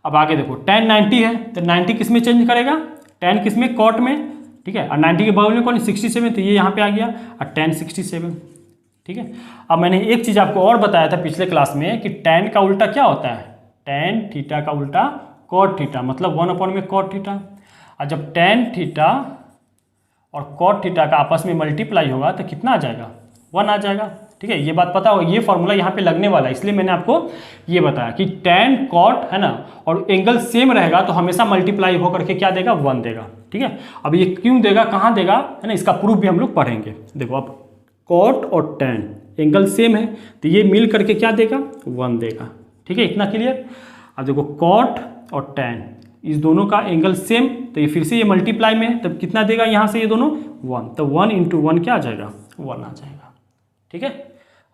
अब आगे देखो tan 90 है, तो 90 किस में चेंज करेगा, tan किस में, cot में। ठीक है, और 90 के बगल में कौन है 67, तो ये यहाँ पे आ गया, और tan 67। ठीक है, अब मैंने एक चीज़ आपको और बताया था पिछले क्लास में कि tan का उल्टा क्या होता है, tan थीटा का उल्टा cot थीटा, मतलब 1/में cot थीटा। और जब tan थीटा और cot थीटा का आपस में मल्टीप्लाई होगा तो कितना आ जाएगा, 1 आ जाएगा। ठीक है, ये बात पता हो, ये फॉर्मूला यहाँ पे लगने वाला है, इसलिए मैंने आपको ये बताया कि tan cot है ना, और एंगल सेम रहेगा तो हमेशा मल्टीप्लाई होकर के क्या देगा, 1 देगा। ठीक है, अब ये क्यों देगा, कहाँ देगा, है ना, इसका प्रूफ भी हम लोग पढ़ेंगे। देखो अब cot और tan एंगल सेम है तो ये मिल करके क्या देगा, 1 देगा। ठीक है, इतना क्लियर। अब देखो cot और tan इस दोनों का एंगल सेम, तो ये फिर से ये मल्टीप्लाई में है, तब कितना देगा यहाँ से ये दोनों, 1, तो 1 × 1 क्या आ जाएगा, 1 आ जाएगा। ठीक है,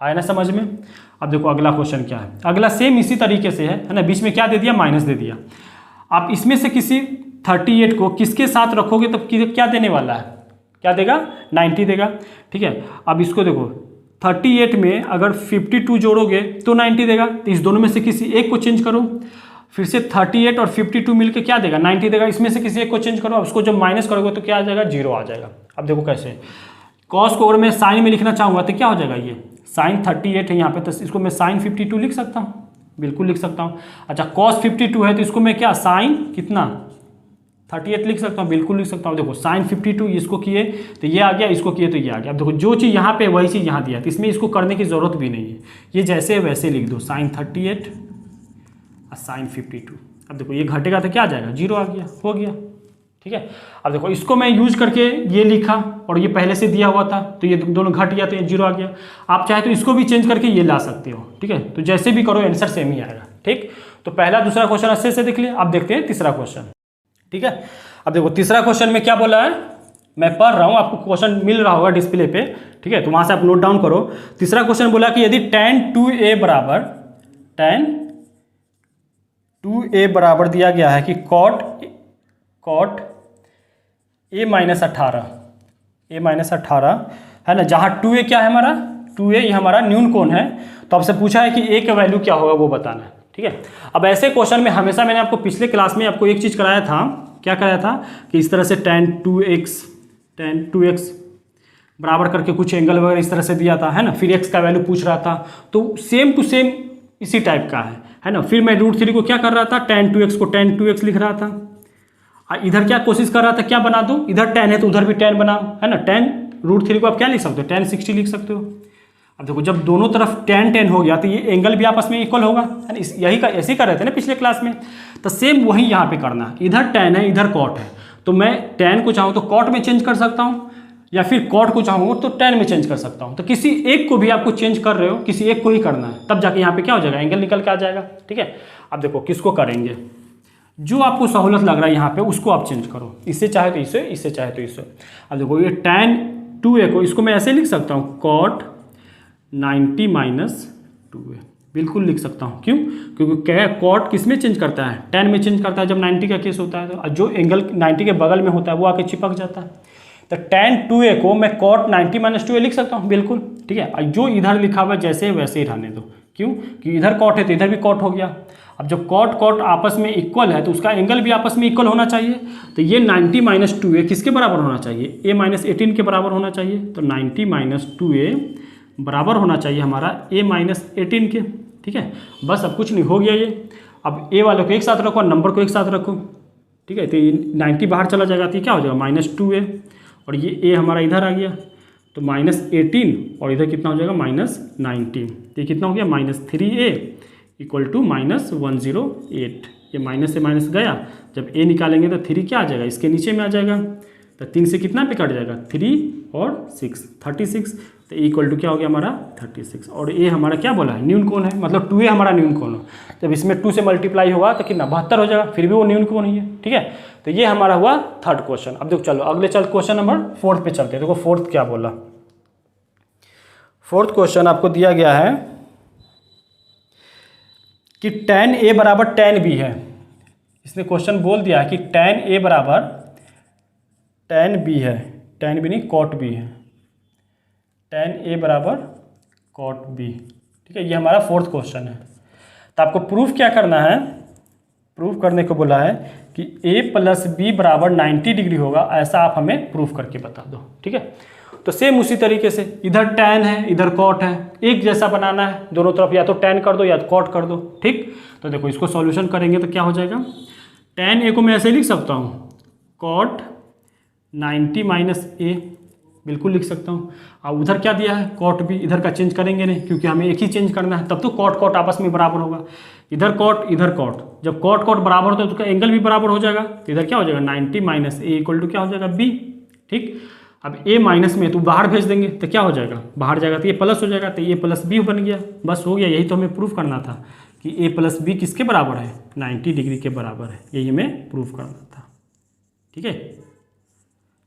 आया ना समझ में। अब देखो अगला क्वेश्चन क्या है, अगला सेम इसी तरीके से है ना, बीच में क्या दे दिया, माइनस दे दिया। आप इसमें से किसी 38 को किसके साथ रखोगे तब क्या देने वाला है, क्या देगा, 90 देगा। ठीक है, अब इसको देखो 38 में अगर 52 जोड़ोगे तो 90 देगा, तो इस दोनों में से किसी एक को चेंज करो, फिर से 38 और 52 मिलके क्या देगा, 90 देगा। इसमें से किसी एक को चेंज करो, अब उसको जब माइनस करोगे तो क्या आ जाएगा, 0 आ जाएगा। अब देखो कैसे, कॉस को अगर मैं साइन में लिखना चाहूँगा तो क्या हो जाएगा, ये साइन 38 है यहाँ पे, तो इसको मैं साइन 52 लिख सकता हूँ, बिल्कुल लिख सकता हूँ। अच्छा कॉस 52 है तो इसको मैं क्या, साइन कितना 38 लिख सकता हूँ, बिल्कुल लिख सकता हूँ। देखो साइन 52 इसको किए तो ये आ गया, इसको किए तो ये आ गया। अब देखो जो चीज़ यहाँ पे वही चीज़ यहाँ दिया, तो इसमें इसको करने की ज़रूरत भी नहीं है, ये जैसे वैसे लिख दो, साइन 38 और साइन 52। अब देखो ये घटेगा तो क्या आ जाएगा, 0 आ गया, हो गया। ठीक है, अब देखो इसको मैं यूज करके ये लिखा और ये पहले से दिया हुआ था तो ये दोनों घट गया तो ये 0 आ गया। आप चाहे तो इसको भी चेंज करके ये ला सकते हो। ठीक है, तो जैसे भी करो आंसर सेम ही आएगा। ठीक, तो पहला दूसरा क्वेश्चन अच्छे से देख लिया। अब देखते हैं तीसरा क्वेश्चन। ठीक है, अब देखो तीसरा क्वेश्चन में क्या बोला है, मैं पढ़ रहा हूँ, आपको क्वेश्चन मिल रहा होगा डिस्प्ले पे। ठीक है, तो वहाँ से आप नोट डाउन करो। तीसरा क्वेश्चन बोला कि यदि tan 2a बराबर दिया गया है कि cot a माइनस 18 है ना, जहाँ 2a क्या है हमारा, 2a ये हमारा न्यून कोण है। तो आपसे पूछा है कि a का वैल्यू क्या होगा वो बताना है। ठीक है, अब ऐसे क्वेश्चन में हमेशा मैंने आपको पिछले क्लास में आपको एक चीज़ कराया था, क्या कराया था कि इस तरह से tan 2x बराबर करके कुछ एंगल वगैरह इस तरह से दिया था, है ना, फिर x का वैल्यू पूछ रहा था, तो सेम टू सेम इसी टाइप का है ना। फिर मैं √3 को क्या कर रहा था, tan 2x को tan 2x लिख रहा था, इधर क्या कोशिश कर रहा था, क्या बना दूं, इधर tan है तो उधर भी tan बनाओ, है ना। tan √3 को आप क्या लिख सकते हो, tan 60 लिख सकते हो। अब देखो जब दोनों तरफ tan हो गया तो ये एंगल भी आपस में इक्वल होगा, है ना। यही का ऐसे ही कर रहे थे ना पिछले क्लास में, तो सेम वही यहाँ पे करना है। इधर tan है इधर cot है, तो मैं tan को चाहूँ तो cot में चेंज कर सकता हूँ, या फिर cot को चाहूँ तो tan में चेंज कर सकता हूँ। तो किसी एक को भी आपको चेंज कर रहे हो, किसी एक को ही करना है, तब जाके यहाँ पे क्या हो जाएगा, एंगल निकल के आ जाएगा। ठीक है, अब देखो किसको करेंगे, जो आपको सहूलत लग रहा है यहाँ पे उसको आप चेंज करो, इससे चाहे तो इससे, इससे चाहे तो इससे। अब देखो ये tan 2a को इसको मैं ऐसे लिख सकता हूँ, cot 90 माइनस 2a, बिल्कुल लिख सकता हूँ। क्यों, क्योंकि cot किस में चेंज करता है, tan में चेंज करता है जब 90 का केस होता है, तो जो एंगल 90 के बगल में होता है वो आके चिपक जाता है। तो tan 2a को मैं cot 90 माइनस 2a लिख सकता हूँ, बिल्कुल। ठीक है, जो इधर लिखा हुआ है जैसे वैसे ही रहने दो। क्यों, क्योंकि इधर cot है तो इधर भी cot हो गया। अब जब cot आपस में इक्वल है तो उसका एंगल भी आपस में इक्वल होना चाहिए। तो ये 90 माइनस 2a किसके बराबर होना चाहिए, a माइनस 18 के बराबर होना चाहिए। तो 90 माइनस 2a बराबर होना चाहिए हमारा a माइनस 18 के। ठीक है, बस अब कुछ नहीं, हो गया ये। अब a वालों को एक साथ रखो, नंबर को एक साथ रखो। ठीक है, तो ये 90 बाहर चला जाएगा तो ये क्या हो जाएगा, माइनस 2a, और ये a हमारा इधर आ गया तो माइनस 18, और इधर कितना हो जाएगा, माइनस 19। तो ये कितना हो गया, minus 3a equal to minus 108। ये माइनस से माइनस गया, जब a निकालेंगे तो 3 क्या आ जाएगा, इसके नीचे में आ जाएगा, तो 3 से कितना पे कट जाएगा, 3 और 6, 36, तो इक्वल टू क्या हो गया हमारा 36। और ए हमारा क्या बोला है, न्यून कोण है, मतलब 2a हमारा न्यून कोण हो। जब इसमें 2 से मल्टीप्लाई होगा तो कितना 72 हो जाएगा, फिर भी वो न्यून कोण ही है। ठीक है, तो ये हमारा हुआ थर्ड क्वेश्चन। अब देखो चलो अगले क्वेश्चन नंबर 4 पे चलते हैं। देखो 4th क्या बोला। 4th क्वेश्चन आपको दिया गया है कि tan a बराबर tan b है। इसने क्वेश्चन बोल दिया है कि tan a बराबर tan b है, tan b नहीं cot b है, tan a बराबर cot b। ठीक है, ये हमारा 4th क्वेश्चन है। तो आपको प्रूफ क्या करना है, प्रूफ करने को बोला है कि a प्लस बी बराबर 90 डिग्री होगा, ऐसा आप हमें प्रूफ करके बता दो। ठीक है, तो सेम उसी तरीके से इधर tan है इधर cot है, एक जैसा बनाना है, दोनों तरफ या तो tan कर दो या तो cot कर दो। ठीक, तो देखो इसको सॉल्यूशन करेंगे तो क्या हो जाएगा, tan a को मैं ऐसे लिख सकता हूँ cot 90 माइनस a, बिल्कुल लिख सकता हूँ। अब उधर क्या दिया है cot b, इधर का चेंज करेंगे नहीं क्योंकि हमें एक ही चेंज करना है, तब तो cot cot आपस में बराबर होगा। इधर cot इधर cot, जब cot cot बराबर होता है तो उसका एंगल भी बराबर हो जाएगा। तो इधर क्या हो जाएगा 90 माइनस a इक्वल टू क्या हो जाएगा b। ठीक, अब a माइनस में तो बाहर भेज देंगे तो क्या हो जाएगा, बाहर जाएगा तो ये प्लस हो जाएगा, तो ये प्लस b बन गया, बस हो गया। यही तो हमें प्रूफ करना था कि a प्लस बी किसके बराबर है, 90 डिग्री के बराबर है, यही हमें प्रूफ करना था। ठीक है,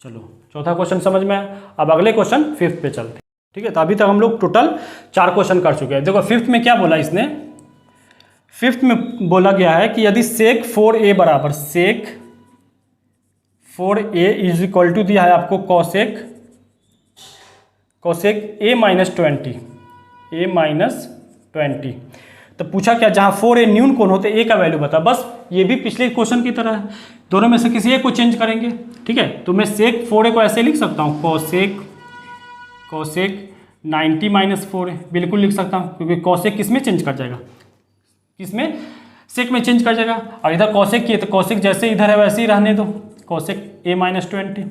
चलो चौथा क्वेश्चन समझ में आया। अब अगले क्वेश्चन 5th पे चलते हैं। ठीक है, तो अभी तक हम लोग टोटल 4 क्वेश्चन कर चुके हैं। देखो 5th में क्या बोला इसने, 5th में बोला गया है कि यदि sec 4a बराबर sec 4a is equal to दिया है आपको cosec a माइनस 20, तो पूछा क्या, जहाँ 4a न्यून कोण होते a का वैल्यू बता। बस ये भी पिछले क्वेश्चन की तरह है, दोनों में से किसी एक को चेंज करेंगे। ठीक है, तो मैं sec 4a को ऐसे लिख सकता हूँ cosec 90 माइनस 4a, बिल्कुल लिख सकता हूँ क्योंकि cosec किस में चेंज कर जाएगा, किसमें, sec में चेंज कर जाएगा। और इधर cosec की है तो cosec जैसे इधर है वैसे ही रहने दो, cosec a माइनस 20।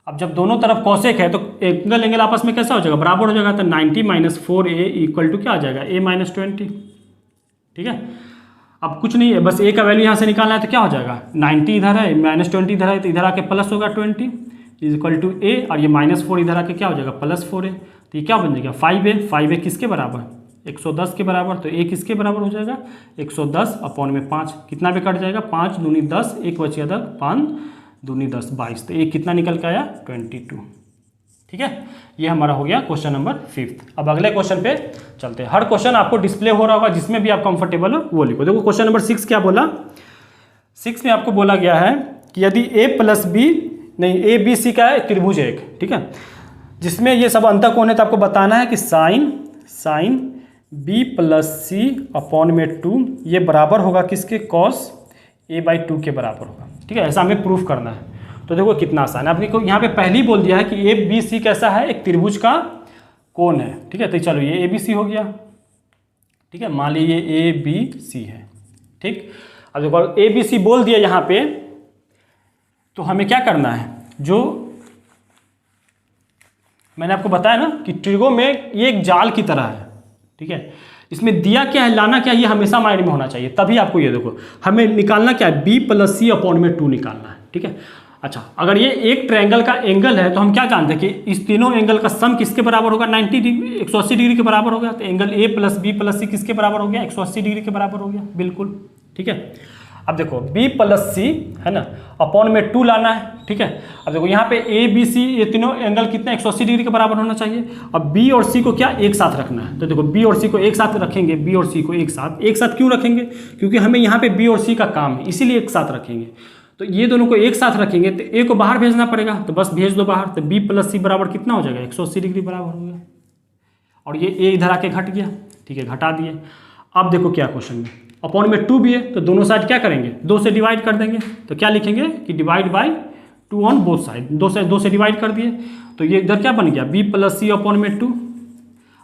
अब जब दोनों तरफ cosec है तो एंगल आपस में कैसा हो जाएगा, बराबर हो जाएगा। तो 90 माइनस 4a इक्वल टू क्या आ जाएगा, a माइनस 20। ठीक है, अब कुछ नहीं है, बस a का वैल्यू यहाँ से निकालना है तो क्या हो जाएगा, 90 इधर है माइनस 20 इधर है, तो इधर आके प्लस होगा 20 इज इक्वल टू a, और ये माइनस 4 इधर आके क्या हो जाएगा प्लस 4a, तो ये क्या बन जाएगा 5a किसके बराबर, 110 के बराबर। तो a किसके बराबर हो जाएगा, 110 अपॉन में 5, कितना पे कट जाएगा, 5 दूनी 10, एक बच गया 5 दूनी 10 22, तो a कितना निकल के आया 22। ठीक है, ये हमारा हो गया क्वेश्चन नंबर 5th। अब अगले क्वेश्चन पे चलते हैं। हर क्वेश्चन आपको डिस्प्ले हो रहा होगा, जिसमें भी आप कंफर्टेबल हो वो लिखो। देखो क्वेश्चन नंबर 6 क्या बोला, 6 में आपको बोला गया है कि यदि a प्लस बी नहीं a b c का है त्रिभुज एक, ठीक है, जिसमें ये सब अंतःकोण है, तो आपको बताना है कि साइन b प्लस सी अपॉन में 2 ये बराबर होगा किसके, cos a/2 के बराबर होगा। ठीक है, ऐसा हमें प्रूफ करना है। तो देखो कितना आसान है, आपने को यहाँ पे पहले ही बोल दिया है कि ए बी सी कैसा है, एक त्रिभुज का कोण है। ठीक है, तो चलो ये ए बी सी हो गया। ठीक है, मान लीजिए ये ए बी सी है। ठीक, अब देखो ए बी सी बोल दिया यहाँ पे, तो हमें क्या करना है, जो मैंने आपको बताया ना कि ट्रिगो में ये एक जाल की तरह है। ठीक है, इसमें दिया क्या है, लाना क्या है, ये हमेशा माइंड में होना चाहिए, तभी आपको ये देखो हमें निकालना क्या है, बी प्लस सी अपॉन में 2 निकालना है। ठीक है, अच्छा अगर ये एक ट्रायंगल का एंगल है तो हम क्या जानते हैं कि इस तीनों एंगल का सम किसके बराबर होगा, 90 डिग्री 180 डिग्री के बराबर होगा। तो angle A plus B plus C किसके बराबर हो गया, 180 डिग्री के बराबर हो गया, बिल्कुल। ठीक है, अब देखो b प्लस सी है ना, अपॉन में 2 लाना है। ठीक है, अब देखो यहाँ पे ए बी सी ये तीनों एंगल कितना 180 डिग्री के बराबर होना चाहिए। अब b और c को क्या एक साथ रखना है, तो देखो b और c को एक साथ रखेंगे, b और c को एक साथ क्यों रखेंगे, क्योंकि हमें यहाँ पे b और c का काम है, इसीलिए एक साथ रखेंगे। तो ये दोनों को एक साथ रखेंगे तो a को बाहर भेजना पड़ेगा, तो बस भेज दो बाहर। तो b प्लस सी बराबर कितना हो जाएगा, 180 डिग्री बराबर हो गया, और ये a इधर आके घट गया। ठीक है, घटा दिए। अब देखो क्या क्वेश्चन में अपॉन में 2 भी है, तो दोनों साइड क्या करेंगे, 2 से डिवाइड कर देंगे। तो क्या लिखेंगे कि divide by 2 on both side, 2 से डिवाइड कर दिए, तो ये इधर क्या बन गया, b प्लस सी अपॉन में 2।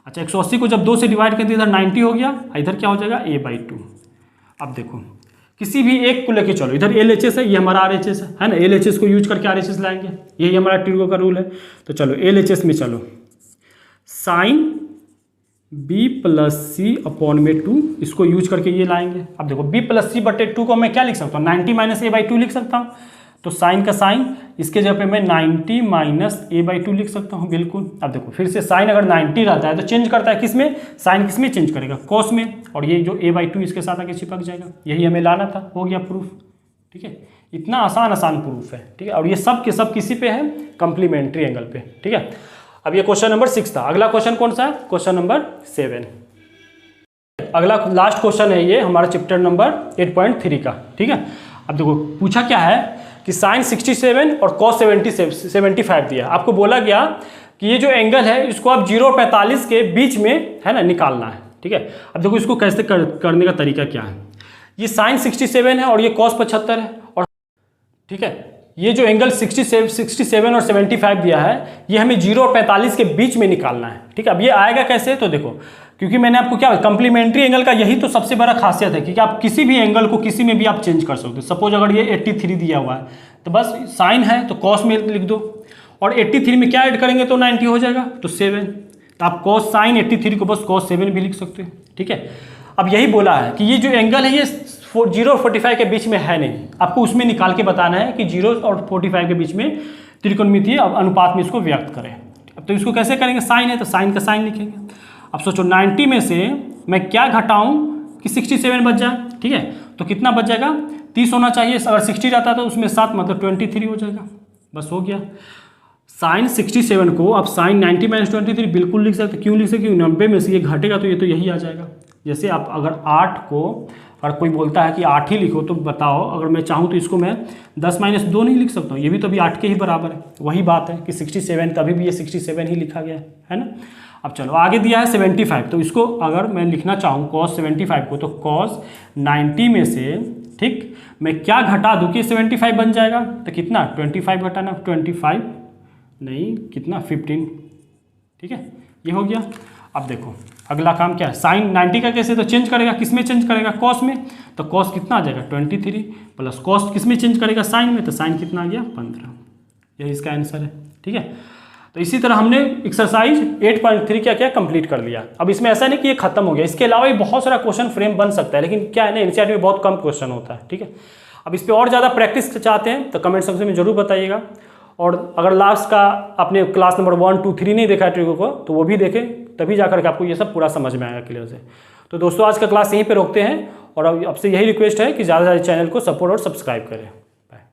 अच्छा 180 को जब 2 से डिवाइड कर दिया इधर 90 हो गया, इधर क्या हो जाएगा a/2। अब देखो किसी भी एक को लेके चलो, इधर LHS है, ये हमारा RHS है ना, LHS को यूज करके RHS लाएंगे, यही हमारा ट्रिगो का रूल है। तो चलो LHS में चलो, साइन b प्लस सी अपॉन में 2 इसको यूज करके ये लाएंगे। अब देखो b प्लस सी बटे 2 को मैं क्या लिख सकता हूँ, 90 माइनस a/2 लिख सकता हूँ। तो साइन का साइन, इसके जगह पे मैं 90 माइनस a/2 लिख सकता हूँ बिल्कुल। अब देखो फिर से साइन अगर 90 रहता है तो चेंज करता है किस में, साइन किस में चेंज करेगा, कॉस में, और ये जो a/2 इसके साथ आके चिपक जाएगा, यही हमें लाना था, हो गया प्रूफ। ठीक है, इतना आसान प्रूफ है। ठीक है, और ये सब के सब किसी पे है, कंप्लीमेंट्री एंगल पे। ठीक है, अब ये क्वेश्चन नंबर 6 था। अगला क्वेश्चन कौन सा है, क्वेश्चन नंबर 7। अगला लास्ट क्वेश्चन है ये हमारा चैप्टर नंबर 8.3 का। ठीक है, अब देखो पूछा क्या है कि साइन 67 और कॉस 75 दिया। आपको बोला गया कि ये जो एंगल है इसको आप 0 और 45 के बीच में है ना निकालना है। ठीक है, अब देखो इसको कैसे करने का तरीका क्या है। ये साइन 67 है और ये कॉस 75 है, और ठीक है ये जो एंगल 67 और 75 दिया है ये हमें 0 और 45 के बीच में निकालना है। ठीक है, अब ये आएगा कैसे, तो देखो क्योंकि मैंने आपको क्या, कंप्लीमेंट्री एंगल का यही तो सबसे बड़ा खासियत है, क्योंकि आप किसी भी एंगल को किसी में भी आप चेंज कर सकते हो। सपोज अगर ये 83 दिया हुआ है तो बस साइन है तो कॉस में लिख दो, और 83 में क्या ऐड करेंगे तो 90 हो जाएगा, तो 7। तो आप कॉस साइन 83 को बस कॉस 7 भी लिख सकते हो। ठीक है, अब यही बोला है कि ये जो एंगल है ये 0 और 45 के बीच में है नहीं, आपको उसमें निकाल के बताना है कि 0 और 45 के बीच में त्रिकोणमितीय अनुपात में इसको व्यक्त करें। अब तो इसको कैसे करेंगे, साइन है तो साइन का साइन लिखेंगे। अब सोचो 90 में से मैं क्या घटाऊं कि 67 बच जाए। ठीक है, तो कितना बच जाएगा, 30 होना चाहिए, अगर 60 रहता तो उसमें 7 मतलब 23 हो जाएगा, बस हो गया। साइन 67 को आप साइन 90 माइनस 23 बिल्कुल लिख सकते, क्यों लिख सकते, क्योंकि 90 में से ये घटेगा तो ये तो यही आ जाएगा। जैसे आप अगर 8 को, अगर कोई बोलता है कि 8 ही लिखो तो बताओ, अगर मैं चाहूँ तो इसको मैं 10 माइनस 2 नहीं लिख सकता हूँ, ये भी तो अभी 8 के ही बराबर है। वही बात है कि 67 तभी भी ये 67 ही लिखा गया है ना। अब चलो आगे दिया है 75, तो इसको अगर मैं लिखना चाहूँ cos 75 को, तो cos 90 में से ठीक मैं क्या घटा दूँ कि 75 बन जाएगा, तो कितना 25 घटाना, 25 नहीं कितना 15। ठीक है, ये हो गया। अब देखो अगला काम क्या है, साइन 90 का कैसे, तो चेंज करेगा, किस में चेंज करेगा, कॉस में, तो कॉस कितना आ जाएगा 23 प्लस कॉस किस में चेंज करेगा, साइन में, तो साइन कितना आ गया 15। यही इसका आंसर है। ठीक है, तो इसी तरह हमने एक्सरसाइज 8.3 क्या क्या कंप्लीट कर लिया। अब इसमें ऐसा नहीं कि ये खत्म हो गया, इसके अलावा भी बहुत सारा क्वेश्चन फ्रेम बन सकता है, लेकिन क्या है ना एनसीईआरटी में बहुत कम क्वेश्चन होता है। ठीक है, अब इस पर और ज़्यादा प्रैक्टिस चाहते हैं तो कमेंट सेक्शन में जरूर बताइएगा, और अगर लास्ट का आपने क्लास नंबर 1, 2, 3 नहीं देखा है ट्रिको को तो वो भी देखें, तभी जाकर के आपको ये सब पूरा समझ में आएगा क्लियर से। तो दोस्तों आज का क्लास यहीं पे रोकते हैं, और अब आपसे यही रिक्वेस्ट है कि ज़्यादा से ज़्यादा चैनल को सपोर्ट और सब्सक्राइब करें।